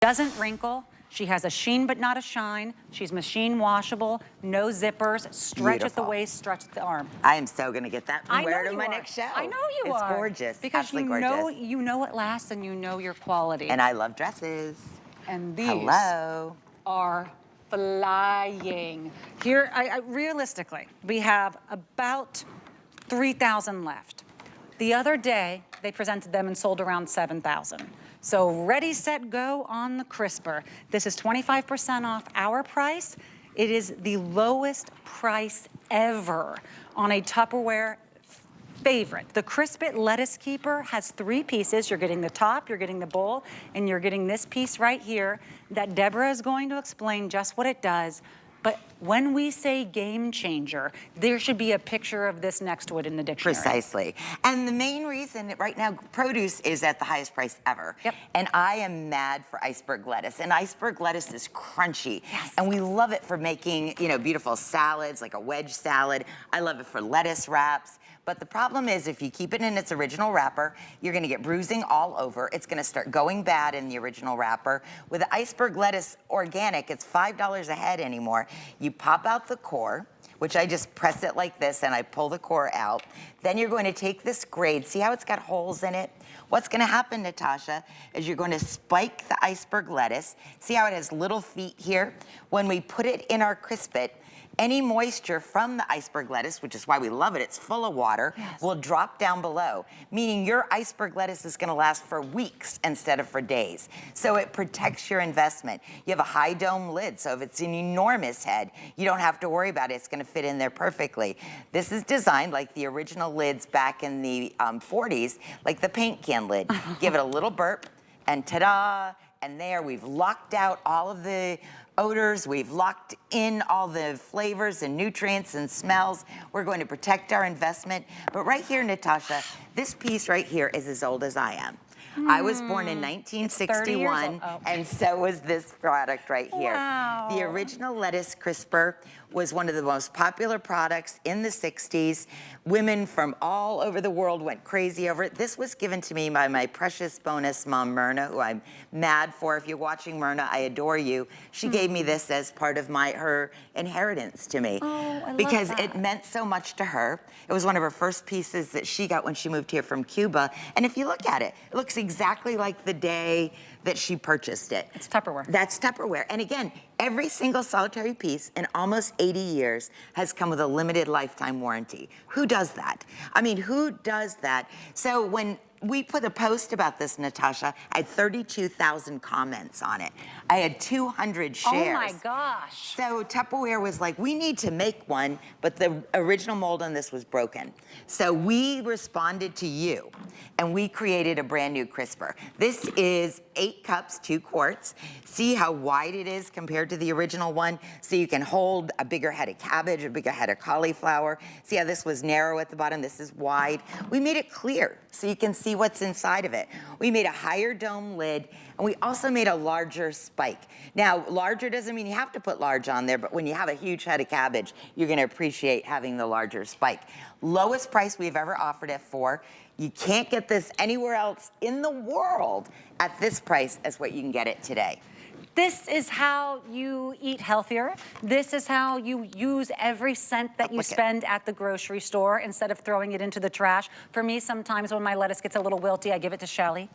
Doesn't wrinkle. She has a sheen but not a shine. She's machine washable, no zippers, stretch at the waist, stretch at the arm. I am so gonna get that and wear it on my next show. I know you are. It's gorgeous. Because absolutely gorgeous. you know it lasts and you know your quality. And I love dresses. And these are flying. Here, realistically, we have about 3,000 left. The other day, they presented them and sold around 7,000. So ready, set, go on the crisper. This is 25% off our price. It is the lowest price ever on a Tupperware favorite. The CrispIt Lettuce Keeper has 3 pieces. You're getting the top, you're getting the bowl, and you're getting this piece right here that Deborah is going to explain just what it does. But when we say game changer, there should be a picture of this next to it in the dictionary. Precisely. And the main reason right now, produce is at the highest price ever. Yep. And I am mad for iceberg lettuce. And iceberg lettuce is crunchy. Yes. And we love it for making, you know, beautiful salads, like a wedge salad. I love it for lettuce wraps. But the problem is if you keep it in its original wrapper, you're gonna get bruising all over. It's gonna start going bad in the original wrapper. With the iceberg lettuce organic, it's $5 a head anymore. You pop out the core, which I just press it like this and I pull the core out. Then you're going to take this grade, see how it's got holes in it? What's gonna happen, Natasha, is you're going to spike the iceberg lettuce. See how it has little feet here? When we put it in our CrispIt, any moisture from the iceberg lettuce, which is why we love it, it's full of water, will drop down below, meaning your iceberg lettuce is gonna last for weeks instead of for days. So it protects your investment. You have a high dome lid, so if it's an enormous head, you don't have to worry about it, it's gonna fit in there perfectly. This is designed like the original lids back in the 40s, like the paint can lid. Give it a little burp, and ta-da, and there we've locked out all of the odors, we've locked in all the flavors and nutrients and smells. We're going to protect our investment. But right here, Natasha, this piece right here is as old as I am. I was born in 1961, and so was this product right here. Wow. The original lettuce crisper was one of the most popular products in the 60s. Women from all over the world went crazy over it. This was given to me by my precious bonus mom, Myrna, who I'm mad for. If you're watching, Myrna, I adore you. She gave me this as part of her inheritance to me. Oh, I because love that. it meant so much to her. It was one of her first pieces that she got when she moved here from Cuba. And if you look at it, it looks exactly like the day that she purchased it. It's Tupperware. That's Tupperware. And again, every single solitary piece in almost 80 years has come with a limited lifetime warranty. Who does that? I mean, who does that? So when we put a post about this, Natasha, I had 32,000 comments on it. I had 200 shares. Oh my gosh. So Tupperware was like, we need to make one, but the original mold on this was broken. So we responded to you, and we created a brand new crisper. This is 8 cups, 2 quarts. See how wide it is compared to the original one? So you can hold a bigger head of cabbage, a bigger head of cauliflower. See how this was narrow at the bottom? This is wide. We made it clear so you can see what's inside of it. We made a higher dome lid, and we also made a larger spike. Now, larger doesn't mean you have to put large on there, but when you have a huge head of cabbage, you're gonna appreciate having the larger spike. Lowest price we've ever offered it for. You can't get this anywhere else in the world at this price as what you can get it today. This is how you eat healthier. This is how you use every cent that you spend at the grocery store instead of throwing it into the trash. For me, sometimes when my lettuce gets a little wilty, I give it to Shelly.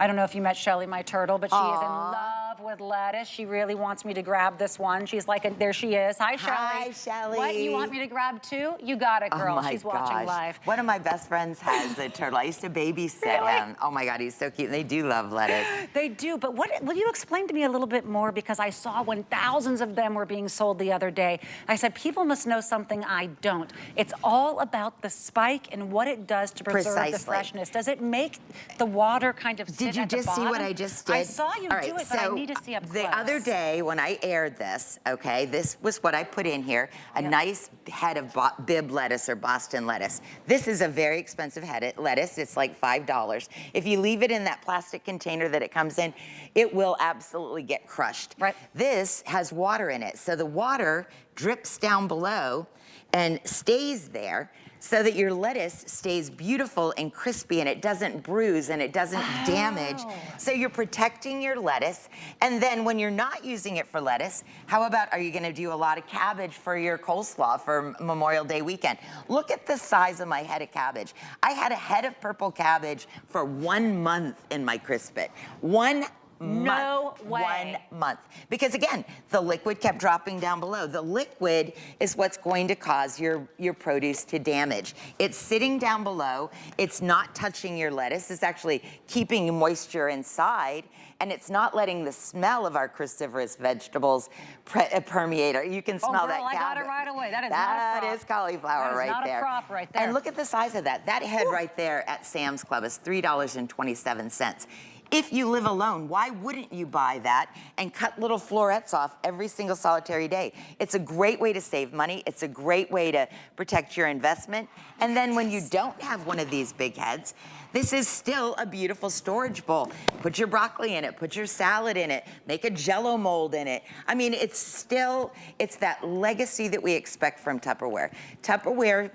I don't know if you met Shelly, my turtle, but she is in love with lettuce. She really wants me to grab this one. She's like, there she is. Hi, Shelly. Hi, Shelly. What, you want me to grab too? You got it, girl. She's watching live. One of my best friends has a turtle. I used to babysit him. Oh my God, he's so cute. And they do love lettuce. They do, but will you explain to me a little bit more, because I saw when thousands of them were being sold the other day. I said, people must know something I don't. It's all about the spike and what it does to preserve the freshness. Does it make the water kind of sit at the bottom? Did you just see what I just did? I saw you do it, but I need to see up close. The other day when I aired this, okay, this was what I put in here, a nice head of Bibb lettuce or Boston lettuce. This is a very expensive head of lettuce. It's like $5. If you leave it in that plastic container that it comes in, it will absolutely get crushed. Right. This has water in it, so the water drips down below and stays there. so that your lettuce stays beautiful and crispy and it doesn't bruise and it doesn't damage. So you're protecting your lettuce. And then when you're not using it for lettuce, how about, are you gonna do a lot of cabbage for your coleslaw for Memorial Day weekend? Look at the size of my head of cabbage. I had a head of purple cabbage for 1 month in my CrispIt. 1 No way. 1 month. Because again, the liquid kept dropping down below. The liquid is what's going to cause your produce to damage. It's sitting down below. It's not touching your lettuce. It's actually keeping moisture inside. And it's not letting the smell of our cruciferous vegetables permeate. You can smell that cabbage. I got it right away. That is not a crop. That is cauliflower right there. That is not a crop right there. And look at the size of that. That head right there at Sam's Club is $3.27. If you live alone, why wouldn't you buy that and cut little florets off every single solitary day? It's a great way to save money. It's a great way to protect your investment. And then when you don't have one of these big heads, this is still a beautiful storage bowl. Put your broccoli in it, put your salad in it, make a Jell-O mold in it. I mean, it's that legacy that we expect from Tupperware. Tupperware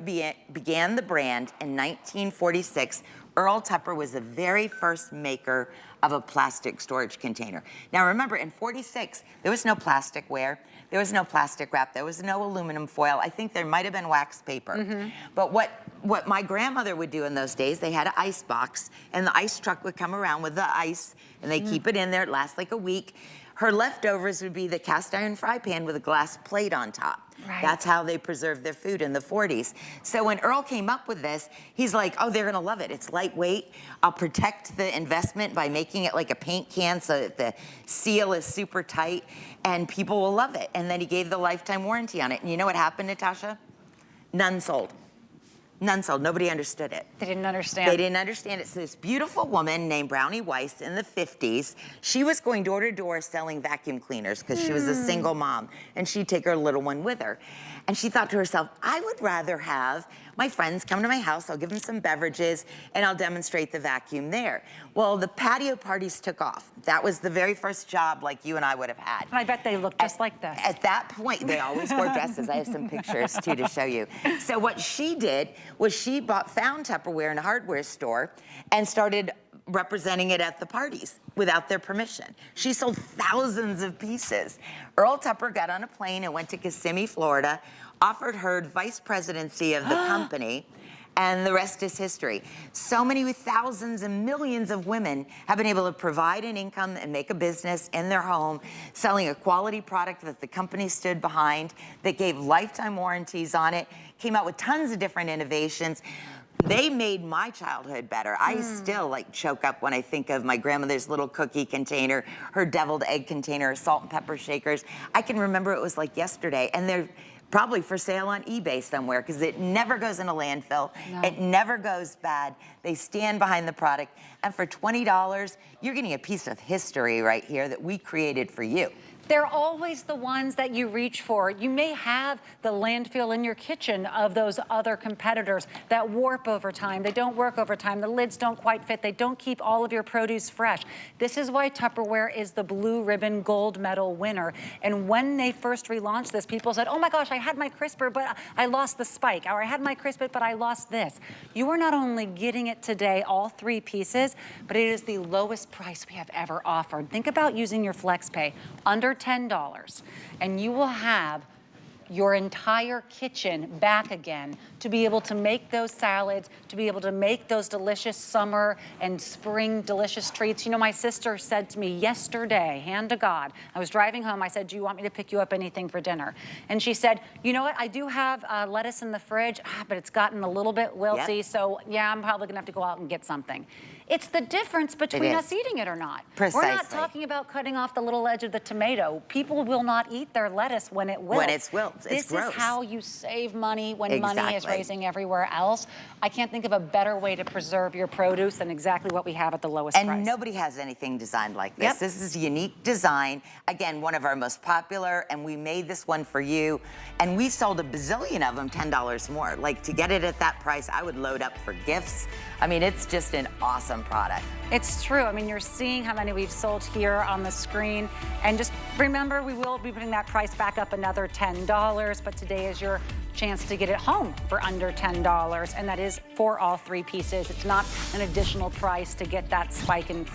began the brand in 1946. Earl Tupper was the very first maker of a plastic storage container. Now remember, in '46, there was no plasticware, there was no plastic wrap, there was no aluminum foil. I think there might have been wax paper. But what my grandmother would do in those days, they had an ice box, and the ice truck would come around with the ice, and they keep it in there. It lasts like a week. Her leftovers would be the cast iron fry pan with a glass plate on top. Right. That's how they preserved their food in the 40s. So when Earl came up with this, he's like, oh, they're gonna love it. It's lightweight. I'll protect the investment by making it like a paint can so that the seal is super tight and people will love it. And then he gave the lifetime warranty on it. And you know what happened, Natasha? None sold. None sold. Nobody understood it. They didn't understand. They didn't understand it. So this beautiful woman named Brownie Weiss in the 50s, she was going door to door selling vacuum cleaners because she was a single mom, and she'd take her little one with her. And she thought to herself, I would rather have my friends come to my house, I'll give them some beverages, and I'll demonstrate the vacuum there. Well, the patio parties took off. That was the very first job like you and I would have had. And I bet they looked just like this. At that point, they always wore dresses. I have some pictures too to show you. So what she did was she found Tupperware in a hardware store and started representing it at the parties without their permission. She sold thousands of pieces. Earl Tupper got on a plane and went to Kissimmee, Florida, offered her vice presidency of the company, and the rest is history. So many thousands and millions of women have been able to provide an income and make a business in their home, selling a quality product that the company stood behind, that gave lifetime warranties on it, came out with tons of different innovations. They made my childhood better. I still like choke up when I think of my grandmother's little cookie container, her deviled egg container, her salt and pepper shakers. I can remember it was like yesterday, and they're probably for sale on eBay somewhere because it never goes in a landfill. No. It never goes bad. They stand behind the product. And for $20, you're getting a piece of history right here that we created for you. They're always the ones that you reach for. You may have the landfill in your kitchen of those other competitors that warp over time. They don't work over time. The lids don't quite fit. They don't keep all of your produce fresh. This is why Tupperware is the blue ribbon gold medal winner. And when they first relaunched this, people said, oh my gosh, I had my crisper, but I lost the spike. Or I had my CrispIt, but I lost this. You are not only getting it today, all 3 pieces, but it is the lowest price we have ever offered. Think about using your FlexPay under $10, and you will have your entire kitchen back again to be able to make those salads, to be able to make those delicious summer and spring delicious treats. You know, my sister said to me yesterday, hand to God, I was driving home, I said, do you want me to pick you up anything for dinner? And she said, you know what, I do have lettuce in the fridge, but it's gotten a little bit wilty, so yeah, I'm probably gonna have to go out and get something. It's the difference between us eating it or not. Precisely. We're not talking about cutting off the little edge of the tomato. People will not eat their lettuce when it wilts. When it's wilts, it's gross. This is how you save money when money is raising everywhere else. I can't think of a better way to preserve your produce than exactly what we have at the lowest price. And nobody has anything designed like this. This is a unique design. Again, one of our most popular, and we made this one for you. And we sold a bazillion of them, $10 more. Like, to get it at that price, I would load up for gifts. I mean, it's just an awesome product. It's true. I mean, you're seeing how many we've sold here on the screen. And just remember, we will be putting that price back up another $10, but today is your chance to get it home for under $10, and that is for all 3 pieces. It's not an additional price to get that spike in